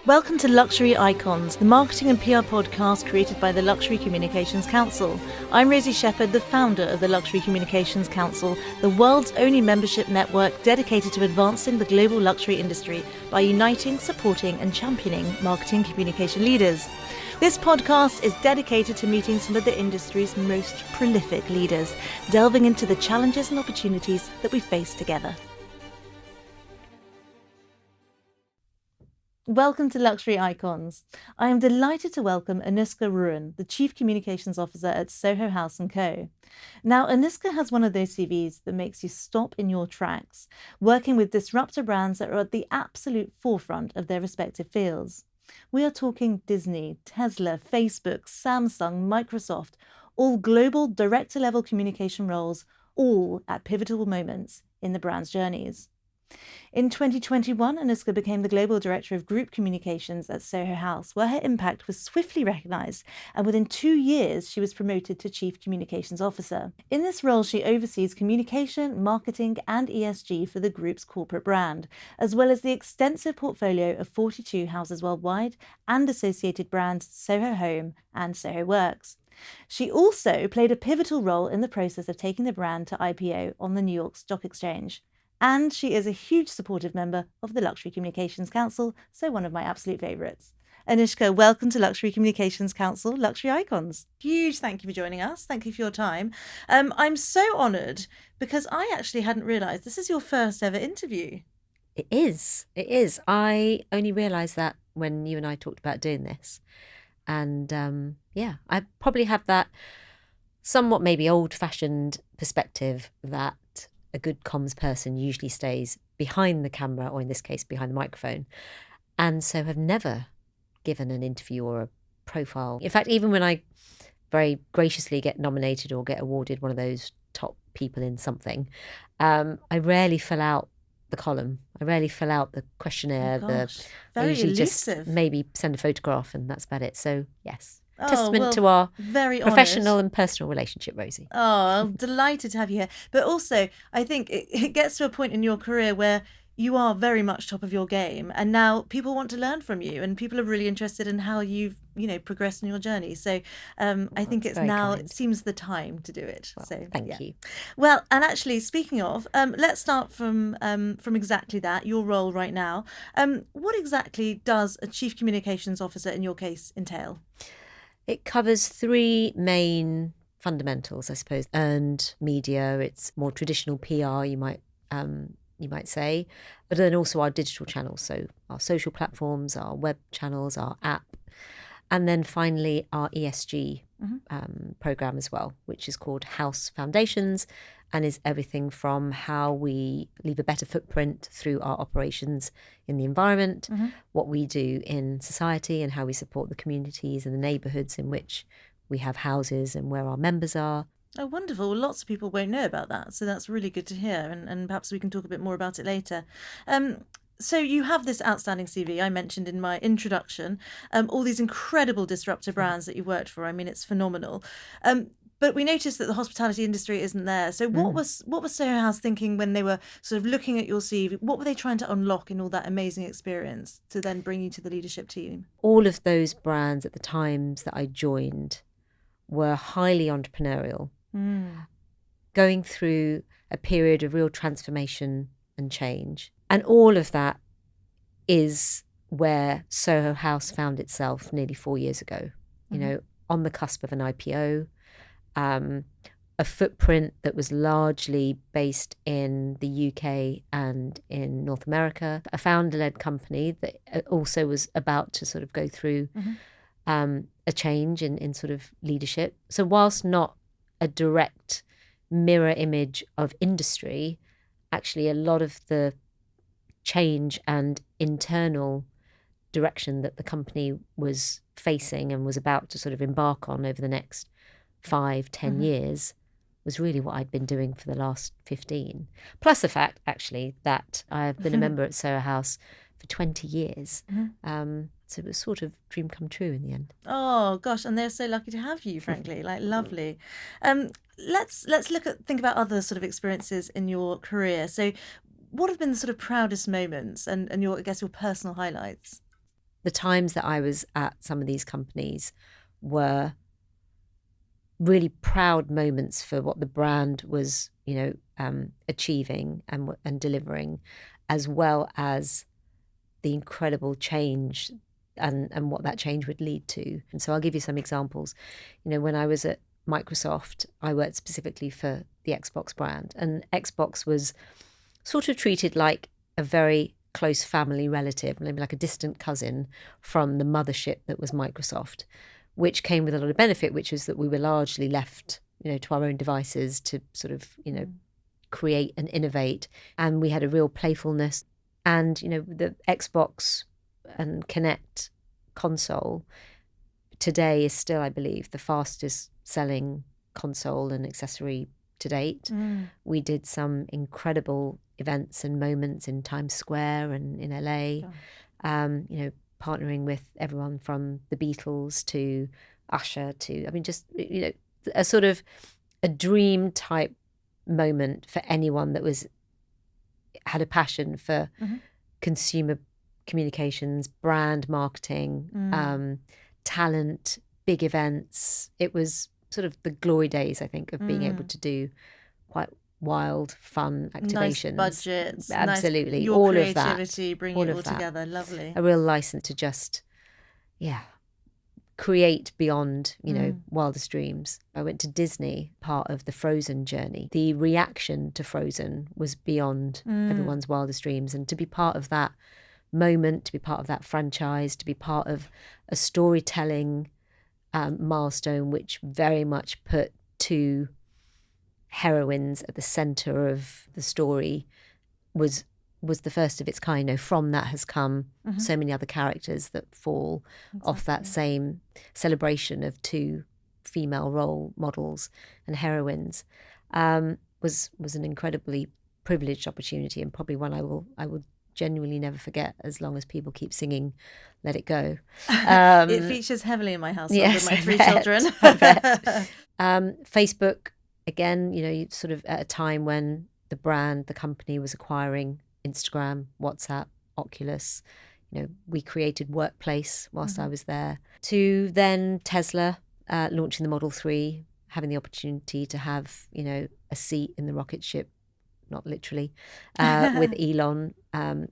Welcome to Luxury Icons, the marketing and PR podcast created by the Luxury Communications Council. I'm Rosie Shepherd, the founder of the Luxury Communications Council, the world's only membership network dedicated to advancing the global luxury industry by uniting, supporting and championing marketing communication leaders. This podcast is dedicated to meeting some of the industry's most prolific leaders, delving into the challenges and opportunities that we face together. Welcome to Luxury Icons. I am delighted to welcome Anouska Ruane, the Chief Communications Officer at Soho House Co. Now, Anouska has one of those CVs that makes you stop in your tracks, working with disruptor brands that are at the absolute forefront of their respective fields. We are talking Disney, Tesla, Facebook, Samsung, Microsoft, all global director-level communication roles, all at pivotal moments in the brand's journeys. In 2021, Anouska became the Global Director of Group Communications at Soho House, where her impact was swiftly recognised, and within 2 years she was promoted to Chief Communications Officer. In this role, she oversees communication, marketing and ESG for the group's corporate brand, as well as the extensive portfolio of 42 houses worldwide and associated brands Soho Home and Soho Works. She also played a pivotal role in the process of taking the brand to IPO on the New York Stock Exchange. And she is a huge supportive member of the Luxury Communications Council, so one of my absolute favourites. Anouska, welcome to Luxury Communications Council, Luxury Icons. Huge thank you for joining us. Thank you for your time. I'm so honoured because I actually hadn't realised this is your first ever interview. It is. I only realised that when you and I talked about doing this. And I probably have that somewhat maybe old-fashioned perspective that a good comms person usually stays behind the camera, or in this case, behind the microphone, and so have never given an interview or a profile. In fact, even when I very graciously get nominated or get awarded one of those top people in something, I rarely fill out the column. I rarely fill out the questionnaire. I usually elusive. just maybe send a photograph and that's about it. So, yes. Testament to our very professional honoured. and personal relationship, Rosie. Oh, I'm delighted to have you here. But also, I think it gets to a point in your career where you are very much top of your game, and now people want to learn from you, and people are really interested in how you've, progressed in your journey. So I think it's now, kind. it seems the time to do it. Well, so thank you. Well, and actually, speaking of, let's start from exactly that, your role right now. What exactly does a Chief Communications Officer in your case entail? It covers 3 main fundamentals, I suppose. Earned media, it's more traditional PR, you might say, but then also our digital channels, so our social platforms, our web channels, our app, and then finally our ESG program as well, which is called House Foundations, and is everything from how we leave a better footprint through our operations in the environment, what we do in society and how we support the communities and the neighbourhoods in which we have houses and where our members are. Oh, wonderful. Well, lots of people won't know about that, so that's really good to hear, and perhaps we can talk a bit more about it later. So you have this outstanding CV I mentioned in my introduction, all these incredible disruptor brands that you've worked for. I mean, it's phenomenal. But we noticed that the hospitality industry isn't there. So what was Soho House thinking when they were sort of looking at your CV? What were they trying to unlock in all that amazing experience to then bring you to the leadership team? All of those brands at the times that I joined were highly entrepreneurial, going through a period of real transformation and change. And all of that is where Soho House found itself nearly 4 years ago, on the cusp of an IPO, a footprint that was largely based in the UK and in North America, a founder-led company that also was about to sort of go through a change in sort of leadership. So whilst not a direct mirror image of industry, actually a lot of the change and internal direction that the company was facing and was about to sort of embark on over the next 5-10 years was really what I'd been doing for the last 15. Plus the fact, actually, that I've been a member at Soho House for 20 years. So it was sort of dream come true in the end. Oh gosh, and they're so lucky to have you, frankly. Like, lovely. Let's think about other sort of experiences in your career. So what have been the sort of proudest moments and your, I guess, your personal highlights? the times that I was at some of these companies were really proud moments for what the brand was, achieving and delivering, as well as the incredible change and what that change would lead to. And so I'll give you some examples. When I was at Microsoft, I worked specifically for the Xbox brand, and Xbox was sort of treated like a very close family relative, maybe like a distant cousin from the mothership that was Microsoft, which came with a lot of benefit, which was that we were largely left, to our own devices to sort of, create and innovate. And we had a real playfulness. And, the Xbox and Kinect console today is still, I believe, the fastest selling console and accessory to date. We did some incredible events and moments in Times Square and in LA, partnering with everyone from the Beatles to Usher to, just, a sort of a dream type moment for anyone that had a passion for consumer communications, brand marketing, talent, big events. It was sort of the glory days, I think, of being able to do quite wild, fun activations. Nice budgets. Absolutely. Your all creativity, of that. bringing it all together. Lovely. A real license to just, create beyond, wildest dreams. I went to Disney, part of the Frozen journey. The reaction to Frozen was beyond everyone's wildest dreams. And to be part of that moment, to be part of that franchise, to be part of a storytelling milestone, which very much put two heroines at the centre of the story, was the first of its kind. From that has come so many other characters that fall off that same celebration of two female role models and heroines. Was an incredibly privileged opportunity, and probably one I will genuinely never forget as long as people keep singing Let It Go. It features heavily in my household with my three children. I bet. Facebook, again, sort of at a time when the company was acquiring Instagram, WhatsApp, Oculus. We created Workplace whilst I was there. To then Tesla launching the Model 3, having the opportunity to have, a seat in the rocket ship, not literally, with Elon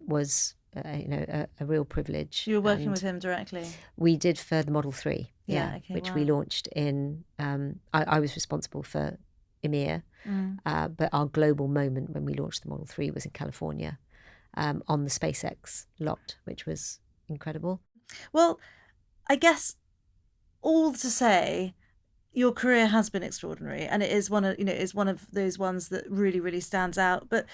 was, a real privilege. You were working with him directly? We did for the Model 3, which we launched in, I was responsible for EMEA, but our global moment when we launched the Model 3 was in California, on the SpaceX lot, which was incredible. Well, I guess all to say, your career has been extraordinary, and it is one of those ones that really, really stands out. But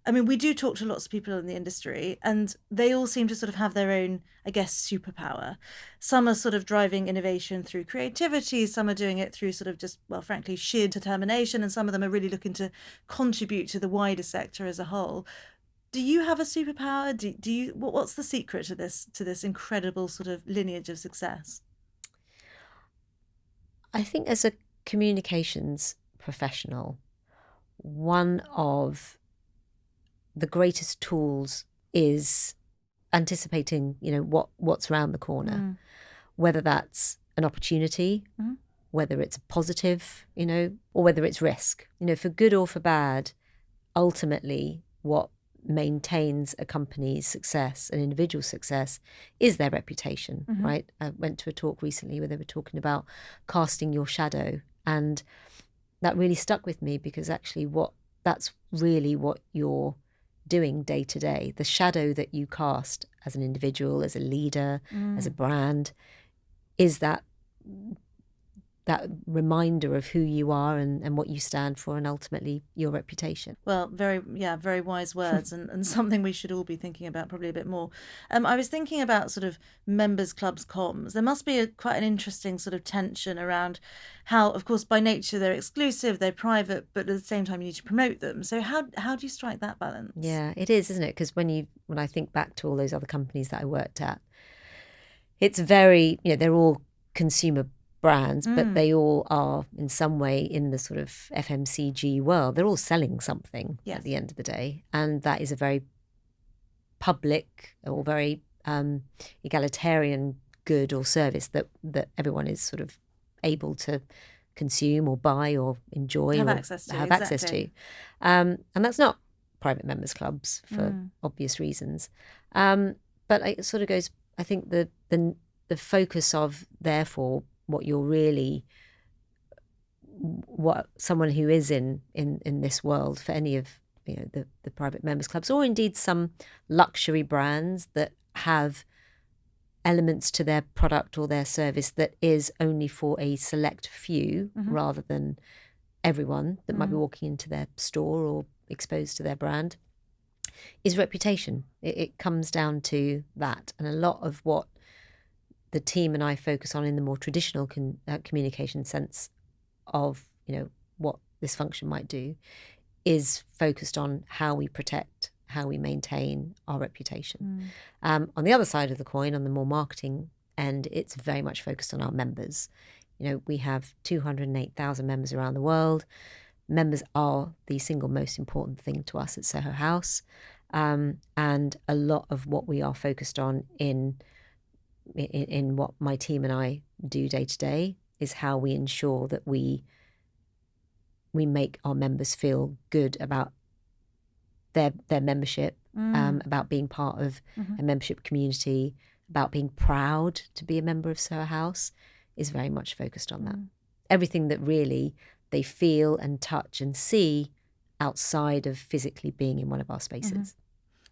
I mean, we do talk to lots of people in the industry, and they all seem to sort of have their own, I guess, superpower. Some are sort of driving innovation through creativity, some are doing it through sort of just, well, frankly, sheer determination, and some of them are really looking to contribute to the wider sector as a whole. Do you have a superpower? Do you? What's the secret to this incredible sort of lineage of success? I think as a communications professional, one of the greatest tools is anticipating, what's around the corner, whether that's an opportunity, whether it's a positive, or whether it's risk. For good or for bad, ultimately what maintains a company's success, an individual's success, is their reputation, right? I went to a talk recently where they were talking about casting your shadow, and that really stuck with me, because actually that's really what you're doing day to day. The shadow that you cast as an individual, as a leader, as a brand, is that reminder of who you are and what you stand for, and ultimately your reputation. Well, very wise words, and something we should all be thinking about probably a bit more. I was thinking about sort of members clubs comms. There must be quite an interesting sort of tension around how, of course, by nature they're exclusive, they're private, but at the same time you need to promote them. So how do you strike that balance? Yeah, it is, isn't it? Because when I think back to all those other companies that I worked at, it's very, they're all consumer brands, but they all are in some way in the sort of FMCG world. They're all selling something at the end of the day. And that is a very public or very egalitarian good or service that everyone is sort of able to consume or buy or enjoy have or access to. have Exactly. access to. And that's not private members clubs for obvious reasons. But it sort of goes, I think the focus of, therefore, what someone who is in this world, for any of the private members clubs, or indeed some luxury brands that have elements to their product or their service that is only for a select few rather than everyone that might be walking into their store or exposed to their brand, is reputation. It comes down to that. And a lot of what the team and I focus on in the more traditional communication sense of, what this function might do, is focused on how we protect, how we maintain our reputation. On the other side of the coin, on the more marketing end, it's very much focused on our members. We have 208,000 members around the world. Members are the single most important thing to us at Soho House. And a lot of what we are focused on in what my team and I do day to day is how we ensure that we make our members feel good about their membership, about being part of a membership community, about being proud to be a member of Soho House, is very much focused on that. Everything that really they feel and touch and see outside of physically being in one of our spaces.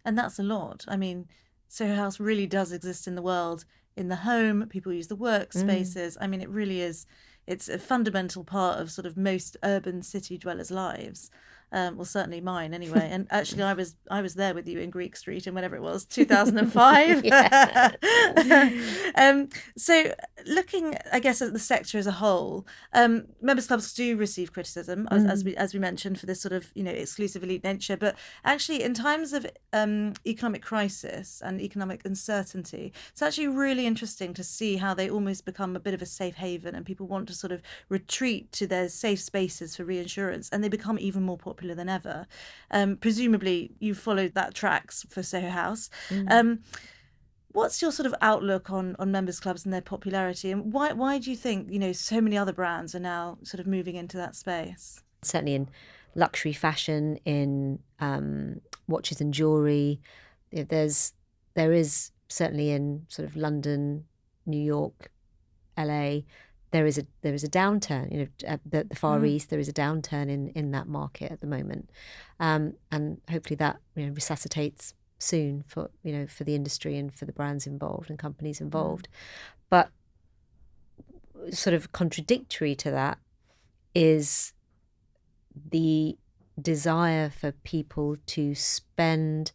And that's a lot. I mean, Soho House really does exist in the world, in the home. People use the workspaces. I mean, it really is. It's a fundamental part of sort of most urban city dwellers' lives. Well, certainly mine anyway. And actually, I was there with you in Greek Street in whenever it was, 2005. So looking, I guess, at the sector as a whole, members clubs do receive criticism, as we mentioned, for this sort of exclusive elite nature. But actually, in times of economic crisis and economic uncertainty, it's actually really interesting to see how they almost become a bit of a safe haven, and people want to sort of retreat to their safe spaces for reinsurance, and they become even more popular than ever. Presumably you followed that tracks for Soho House. What's your sort of outlook on members clubs and their popularity, and why do you think so many other brands are now sort of moving into that space? Certainly in luxury fashion, in watches and jewelry, there is certainly in sort of London, New York, LA, there is a downturn. The Far East, there is a downturn in that market at the moment, and hopefully that resuscitates soon for the industry and for the brands involved and companies involved. But sort of contradictory to that is the desire for people to spend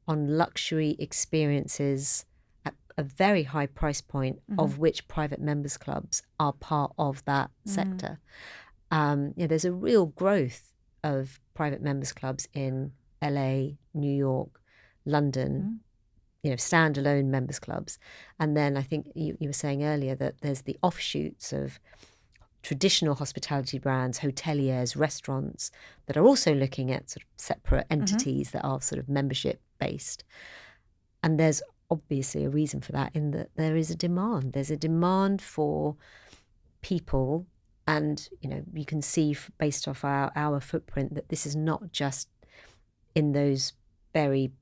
on luxury experiences at a very high price point, of which private members clubs are part of that sector. There's a real growth of private members clubs in LA, New York, London, standalone members clubs. And then I think you were saying earlier that there's the offshoots of traditional hospitality brands, hoteliers, restaurants that are also looking at sort of separate entities that are sort of membership based. And there's obviously a reason for that, in that there is a demand. There's a demand for people, and you can see based off our footprint that this is not just in those very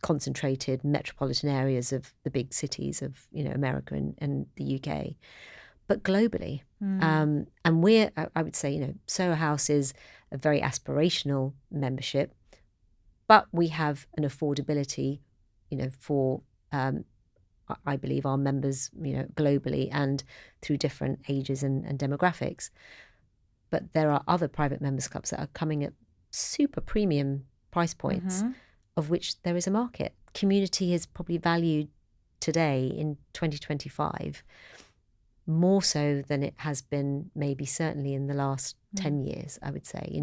concentrated metropolitan areas of the big cities of America and the UK, but globally. And I would say Soho House is a very aspirational membership, but we have an affordability for I believe our members globally and through different ages and demographics. But there are other private members clubs that are coming at super premium price points, of which there is a market. Community is probably valued today in 2025 more so than it has been maybe certainly in the last 10 years, I would say.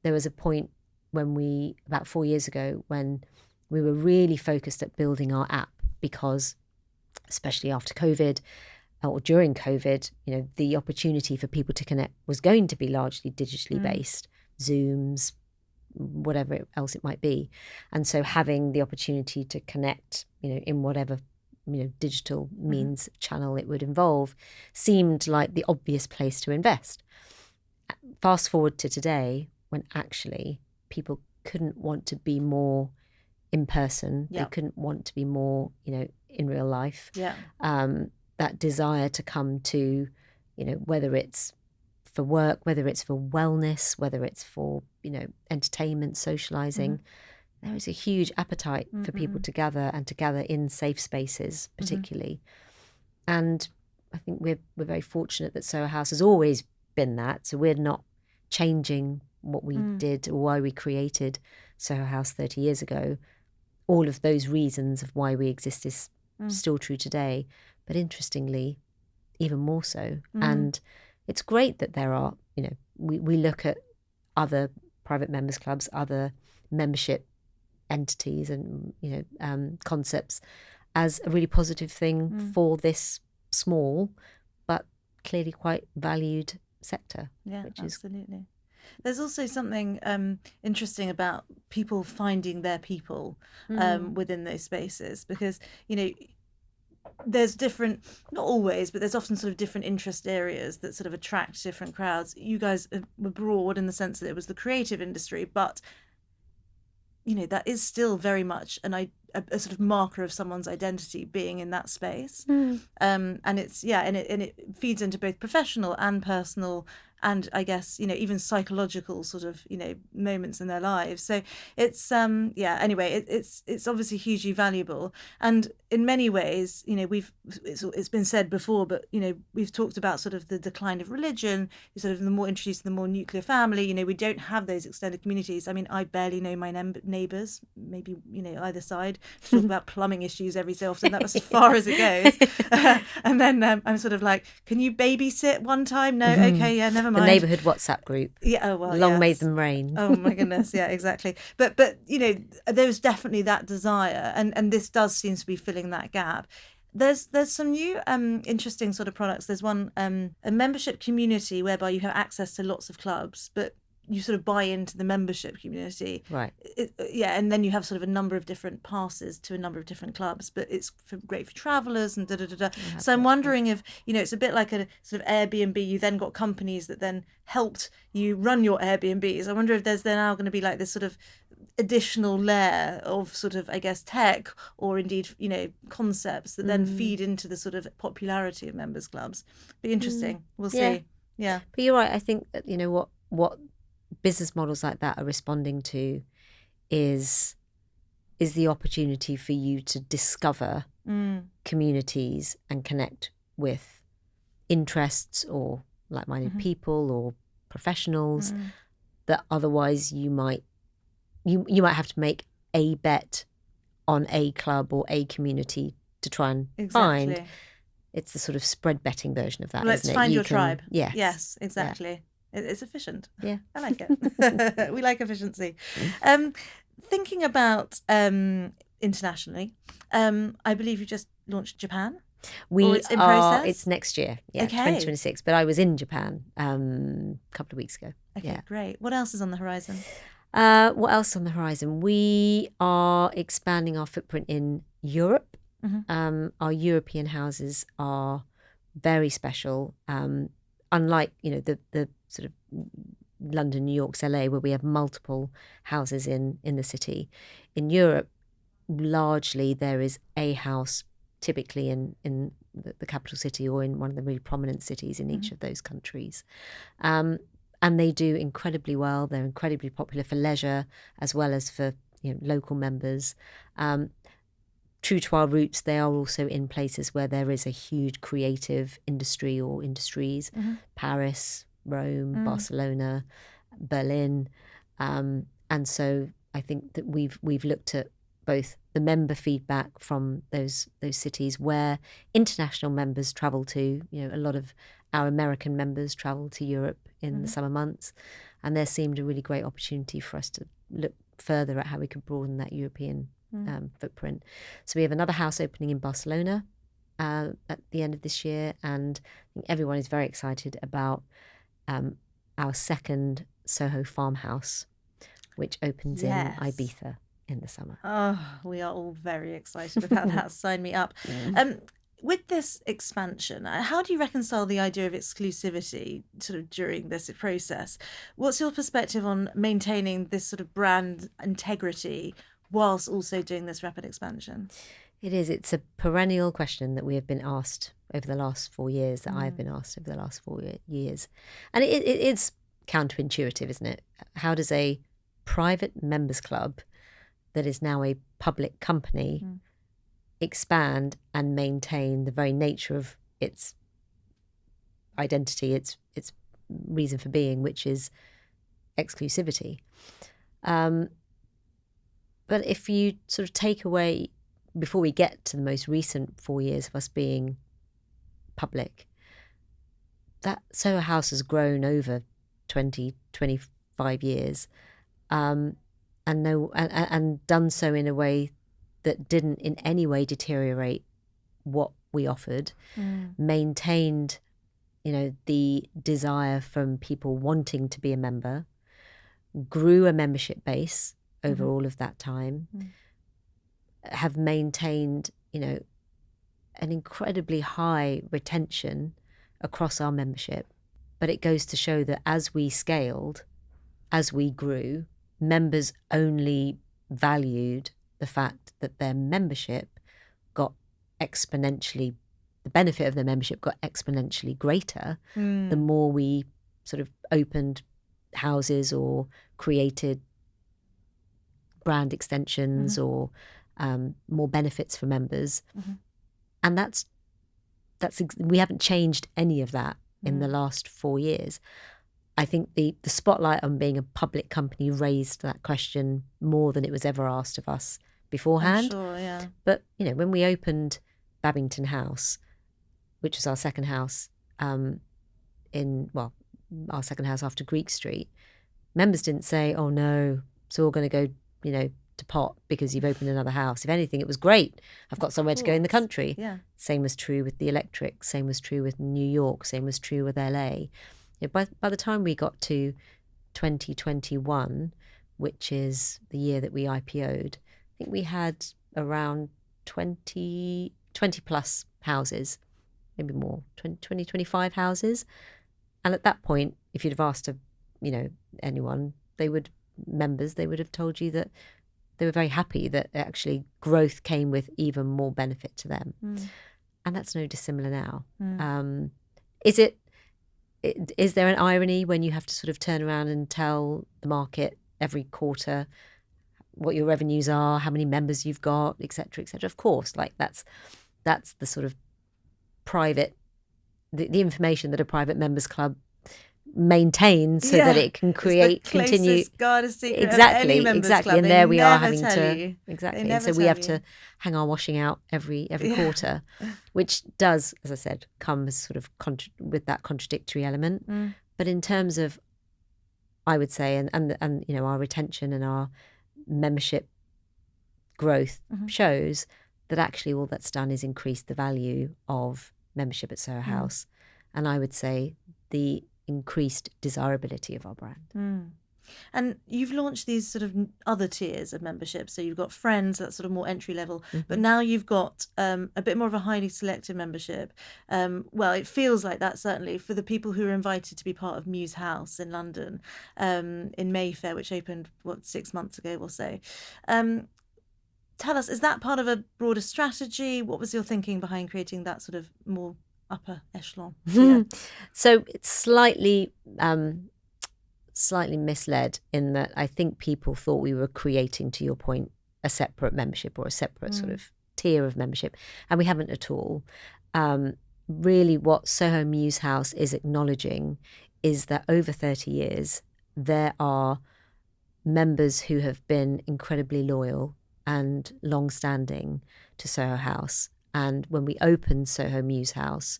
There was a point about 4 years ago, when we were really focused at building our app, because especially after COVID or during COVID, the opportunity for people to connect was going to be largely digitally based. Zooms, whatever else it might be. And so having the opportunity to connect, in whatever, digital means, channel it would involve, seemed like the obvious place to invest. Fast forward to today, when actually people couldn't want to be more in person. They couldn't want to be more, in real life. That desire to come to, whether it's for work, whether it's for wellness, whether it's for, entertainment, socializing. There is a huge appetite for people to gather in safe spaces, particularly. And I think we're very fortunate that Soho House has always been that. So we're not changing what we did or why we created Soho House 30 years ago. All of those reasons of why we exist is still true today, but interestingly, even more so. And it's great that there are, we look at other private members clubs, other membership entities and, concepts as a really positive thing for this small, but clearly quite valued sector. Yeah, absolutely. There's also something interesting about people finding their people within those spaces, because, there's different, not always, but there's often sort of different interest areas that sort of attract different crowds. You guys were broad in the sense that it was the creative industry, but, that is still very much a sort of marker of someone's identity being in that space. And it's, and it feeds into both professional and personal and I guess, even psychological sort of, moments in their lives. So it's, anyway, it's obviously hugely valuable. And in many ways, it's been said before, but, we've talked about sort of the decline of religion, sort of the more introduced to the more nuclear family, we don't have those extended communities. I mean, I barely know my neighbours, maybe, either side, to talk about plumbing issues every so often. That was as far as it goes. And then I'm sort of like, can you babysit one time? No, okay, yeah, never mind. The neighbourhood WhatsApp group. Yeah, oh well. Long may them rain. Oh my goodness, yeah, exactly. But there was definitely that desire, and this does seem to be filling that gap. There's some new interesting sort of products. There's one a membership community whereby you have access to lots of clubs, but you sort of buy into the membership community. Right. And then you have sort of a number of different passes to a number of different clubs, but it's great for travellers and da-da-da-da. So I'm wondering if, it's a bit like a sort of Airbnb. You then got companies that then helped you run your Airbnbs. I wonder if there's then now going to be like this sort of additional layer of sort of, I guess, tech or indeed, concepts that then feed into the sort of popularity of members clubs. Be interesting. We'll see. Yeah. But you're right. I think that, what business models like that are responding to is the opportunity for you to discover communities and connect with interests or like-minded people or professionals that otherwise you might have to make a bet on a club or a community to try and find. It's the sort of spread betting version of that. Let's find your tribe. Yes. Yes, exactly. Yeah. It's efficient. Yeah. I like it. We like efficiency. Thinking about internationally, I believe you just launched Japan. It's in process? It's next year. Yeah, okay. 2026. But I was in Japan a couple of weeks ago. Okay, great. What else is on the horizon? What else on the horizon? We are expanding our footprint in Europe. Our European houses are very special. Unlike, the sort of London, New York, LA, where we have multiple houses in the city. In Europe, largely there is a house, typically in the capital city or in one of the really prominent cities in each of those countries. And they do incredibly well. They're incredibly popular for leisure as well as for local members. True to our roots, they are also in places where there is a huge creative industry or industries. Paris, Rome, Barcelona, Berlin. And so I think that we've looked at both the member feedback from those cities where international members travel to. A lot of our American members travel to Europe in the summer months. And there seemed a really great opportunity for us to look further at how we could broaden that European footprint. So we have another house opening in Barcelona at the end of this year, and I think everyone is very excited about our second Soho farmhouse, which opens Yes. in Ibiza in the summer. Oh, we are all very excited about that. Sign me up. With this expansion, how do you reconcile the idea of exclusivity sort of during this process? What's your perspective on maintaining this sort of brand integrity whilst also doing this rapid expansion? It's a perennial question that we have been asked over the last 4 years, that I've been asked over the last 4 years. And it's counterintuitive, isn't it? How does a private members club that is now a public company expand and maintain the very nature of its identity, its reason for being, which is exclusivity? But if you sort of take away, before we get to the most recent 4 years of us being public, that Soho House has grown over 25 years, and done so in a way that didn't in any way deteriorate what we offered, maintained, the desire from people wanting to be a member, grew a membership base over all of that time, have maintained, an incredibly high retention across our membership. But it goes to show that as we scaled, as we grew, members only valued the fact that their membership got exponentially, the benefit of their membership got exponentially greater the more we sort of opened houses or created brand extensions or more benefits for members. And that's we haven't changed any of that in the last 4 years. I think the spotlight on being a public company raised that question more than it was ever asked of us beforehand. I'm sure, yeah. But, when we opened Babington House, which was our second house our second house after Greek Street, members didn't say, oh no, it's all going to go, to pot because you've opened another house. If anything, it was great. I've got somewhere to go in the country. Yeah. Same was true with the Electric. Same was true with New York. Same was true with LA. By the time we got to 2021, which is the year that we IPO'd, I think we had around 20 plus houses, maybe more, 20, 25 houses. And at that point, if you'd have asked anyone, they would have told you that they were very happy that actually growth came with even more benefit to them. And that's no dissimilar now. Is there an irony when you have to sort of turn around and tell the market every quarter what your revenues are, how many members you've got, et cetera, et cetera? Of course, like that's the sort of private, the information that a private members club maintains so that it can continue. Exactly. And there we are having to and so we have to hang our washing out every quarter, which does, as I said, come as sort of with that contradictory element. But in terms of, I would say, and our retention and our membership growth shows that actually all that's done is increase the value of membership at Soho House, and I would say the increased desirability of our brand. And you've launched these sort of other tiers of membership. So you've got Friends, that's sort of more entry level, but now you've got a bit more of a highly selective membership. Well, it feels like that certainly for the people who are invited to be part of Muse House in London, in Mayfair, which opened 6 months ago or so. Tell us, is that part of a broader strategy? What was your thinking behind creating that sort of more upper echelon? So it's slightly misled in that I think people thought we were creating, to your point, a separate membership or a separate sort of tier of membership, and we haven't at all. Really what Soho Muse House is acknowledging is that over 30 years there are members who have been incredibly loyal and long-standing to Soho House. And when we opened Soho Muse House,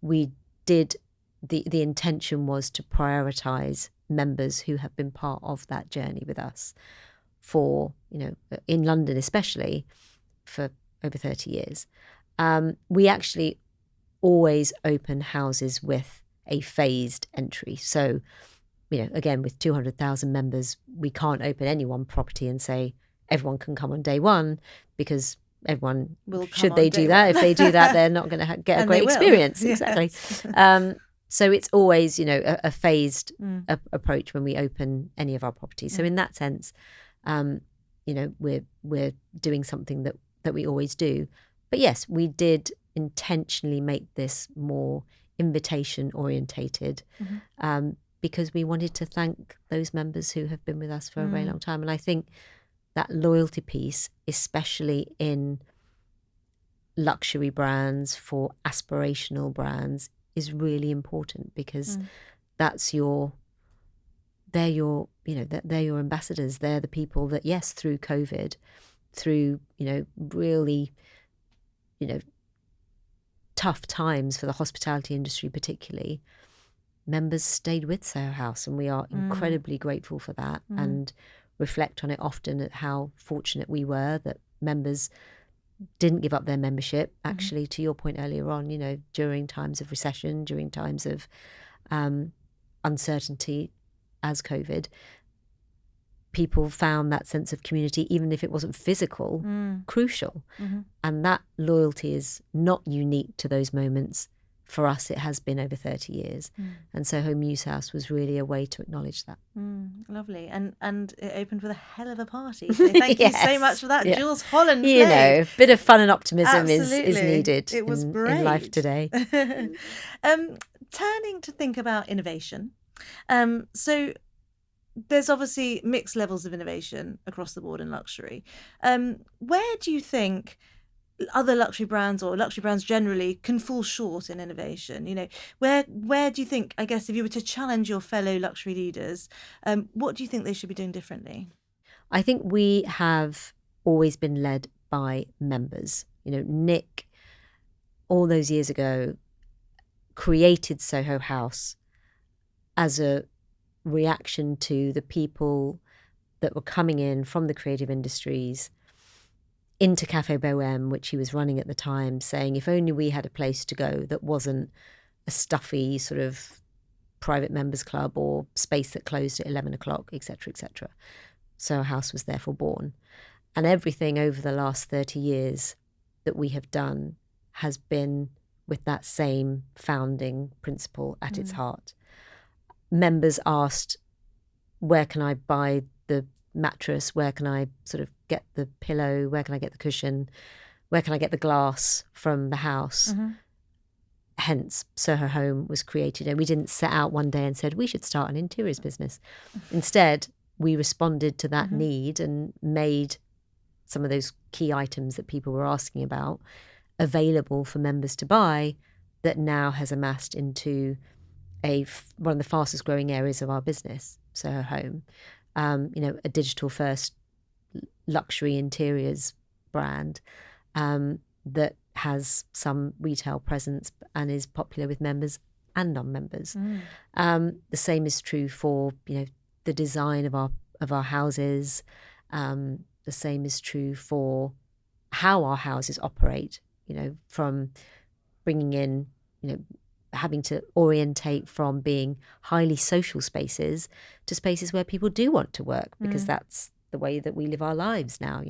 we did, the intention was to prioritise members who have been part of that journey with us for, in London especially, for over 30 years. We actually always open houses with a phased entry. So again, with 200,000 members, we can't open any one property and say everyone can come on day one, because everyone, should they do that? If they do that, they're not going to get a great experience. Yes. Exactly. So it's always, a phased approach when we open any of our properties. So in that sense, we're doing something that we always do. But yes, we did intentionally make this more invitation orientated, because we wanted to thank those members who have been with us for a very long time. And I think that loyalty piece, especially in luxury brands, for aspirational brands, is really important, because they're your ambassadors. They're the people that, yes, through COVID, through really tough times for the hospitality industry particularly, members stayed with Soho House, and we are incredibly grateful for that, and reflect on it often at how fortunate we were that members didn't give up their membership. Actually, to your point earlier on, during times of recession, during times of uncertainty as COVID, people found that sense of community, even if it wasn't physical, crucial. And that loyalty is not unique to those moments. For us, it has been over 30 years. And Soho Mews House was really a way to acknowledge that. Lovely. And it opened with a hell of a party. So thank you so much for that. Jules Holland played. A bit of fun and optimism is needed. It was great. In life today. Turning to think about innovation. So there's obviously mixed levels of innovation across the board in luxury. Where do you think other luxury brands, or luxury brands generally, can fall short in innovation? Where do you think, I guess, if you were to challenge your fellow luxury leaders, what do you think they should be doing differently? I think we have always been led by members. Nick, all those years ago, created Soho House as a reaction to the people that were coming in from the creative industries into Café Bohème, which he was running at the time, saying, if only we had a place to go that wasn't a stuffy sort of private members club or space that closed at 11 o'clock, etc., etc. Soho House was therefore born. And everything over the last 30 years that we have done has been with that same founding principle at its heart. Members asked, where can I buy the mattress? Where can I sort of get the pillow? Where can I get the cushion? Where can I get the glass from the house? Hence, Soho Home was created. And we didn't set out one day and said, we should start an interiors business. Instead, we responded to that need and made some of those key items that people were asking about available for members to buy, that now has amassed into one of the fastest growing areas of our business, Soho Home. A digital first luxury interiors brand that has some retail presence and is popular with members and non-members. The same is true for the design of our houses. The same is true for how our houses operate. From bringing in having to orientate from being highly social spaces to spaces where people do want to work, because that's the way that we live our lives now.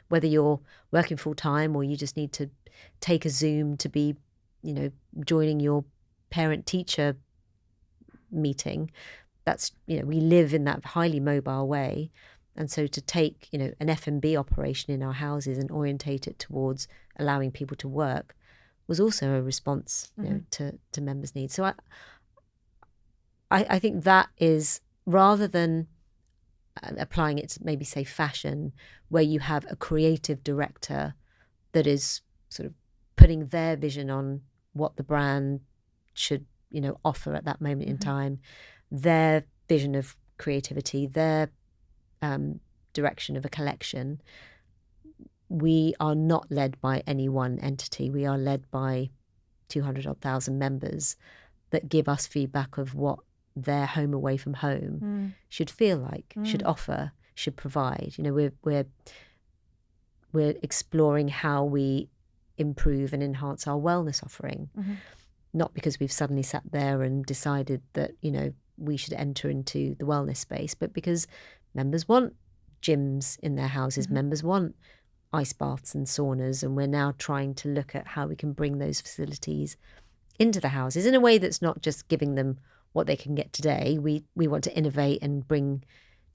Whether you're working full time or you just need to take a Zoom to be, joining your parent teacher meeting, that's, we live in that highly mobile way. And so to take, an F&B operation in our houses and orientate it towards allowing people to work was also a response to members' needs. So I think that is, rather than applying it to maybe say fashion, where you have a creative director that is sort of putting their vision on what the brand should offer at that moment in time, their vision of creativity, their direction of a collection. We are not led by any one entity. We are led by 200,000 members that give us feedback of what their home away from home should feel like, should offer, should provide. We're exploring how we improve and enhance our wellness offering. Not because we've suddenly sat there and decided that we should enter into the wellness space, but because members want gyms in their houses, members want ice baths and saunas, and we're now trying to look at how we can bring those facilities into the houses in a way that's not just giving them what they can get today. We want to innovate and bring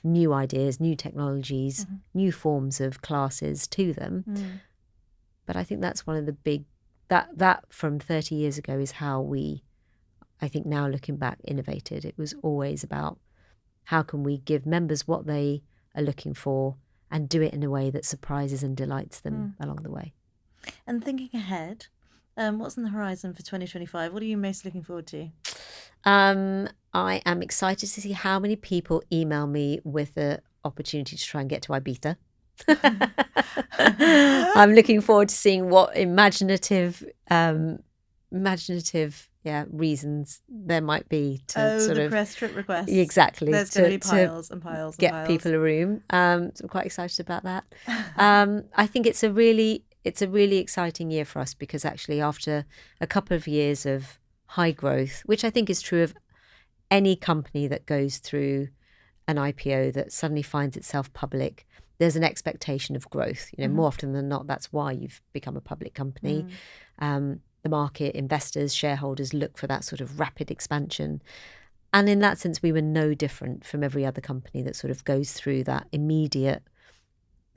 new ideas, new technologies, new forms of classes to them. But I think that's one of the big, that from 30 years ago is how we, I think now looking back, innovated. It was always about how can we give members what they are looking for and do it in a way that surprises and delights them along the way. And thinking ahead, what's on the horizon for 2025? What are you most looking forward to? I am excited to see how many people email me with the opportunity to try and get to Ibiza. I'm looking forward to seeing what imaginative reasons there might be to sort of press trip requests. Exactly. There's going to be piles and piles and get piles. people a room. So I'm quite excited about that. I think it's a really exciting year for us, because actually after a couple of years of high growth, which I think is true of any company that goes through an IPO that suddenly finds itself public, there's an expectation of growth. More often than not, that's why you've become a public company. The market, investors, shareholders look for that sort of rapid expansion. And in that sense, we were no different from every other company that sort of goes through that immediate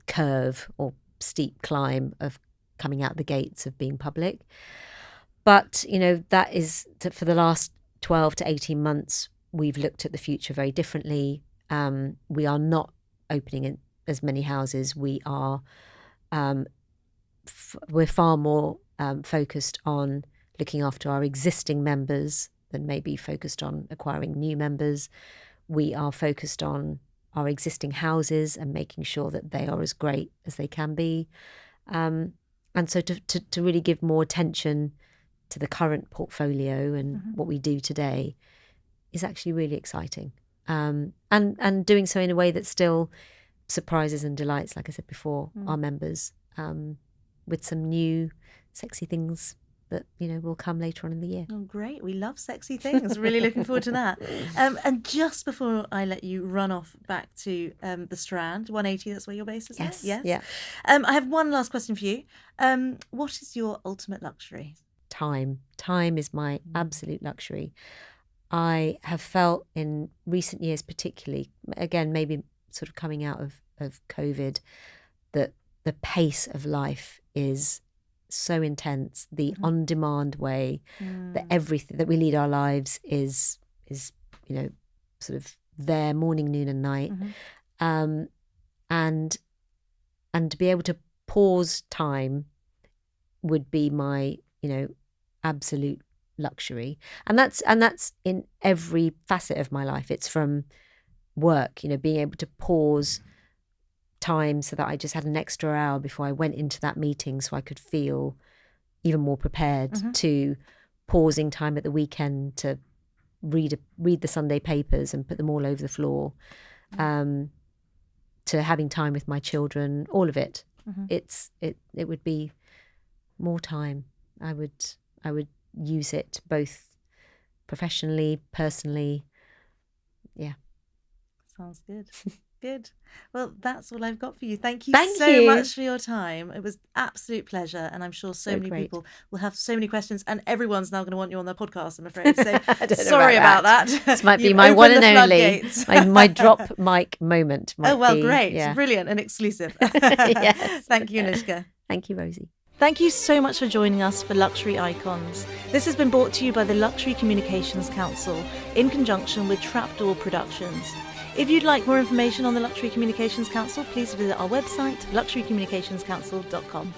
curve or steep climb of coming out the gates of being public. But, that is, for the last 12 to 18 months, we've looked at the future very differently. We are not opening in as many houses. We are, we're far more focused on looking after our existing members than maybe focused on acquiring new members. We are focused on our existing houses and making sure that they are as great as they can be. And so to really give more attention to the current portfolio and what we do today is actually really exciting. And doing so in a way that still surprises and delights, like I said before, our members, with some new sexy things that will come later on in the year. Oh, great. We love sexy things. Really looking forward to that. And just before I let you run off back to the Strand, 180, that's where your base is? Yes. Yes. Yeah. I have one last question for you. What is your ultimate luxury? Time is my absolute luxury. I have felt in recent years, particularly, again, maybe sort of coming out of COVID, that the pace of life is so intense. The on-demand way that everything that we lead our lives is sort of there morning, noon, and night, and to be able to pause time would be my absolute luxury. And that's in every facet of my life. It's from work, being able to pause time so that I just had an extra hour before I went into that meeting so I could feel even more prepared, to pausing time at the weekend to read the Sunday papers and put them all over the floor, to having time with my children, all of it. It would be more time. I would use it both professionally, personally. Yeah. Sounds good. Good. Well, that's all I've got for you. Thank you so much for your time. It was absolute pleasure, and I'm sure so many people will have so many questions, and everyone's now going to want you on their podcast, I'm afraid. So sorry about that. This might be my one and only, my drop mic moment. Great. Yeah. Brilliant and exclusive. Yes. Thank you, Anouska. Thank you, Rosie. Thank you so much for joining us for Luxury Icons. This has been brought to you by the Luxury Communications Council in conjunction with Trapdoor Productions. If you'd like more information on the Luxury Communications Council, please visit our website, luxurycommunicationscouncil.com.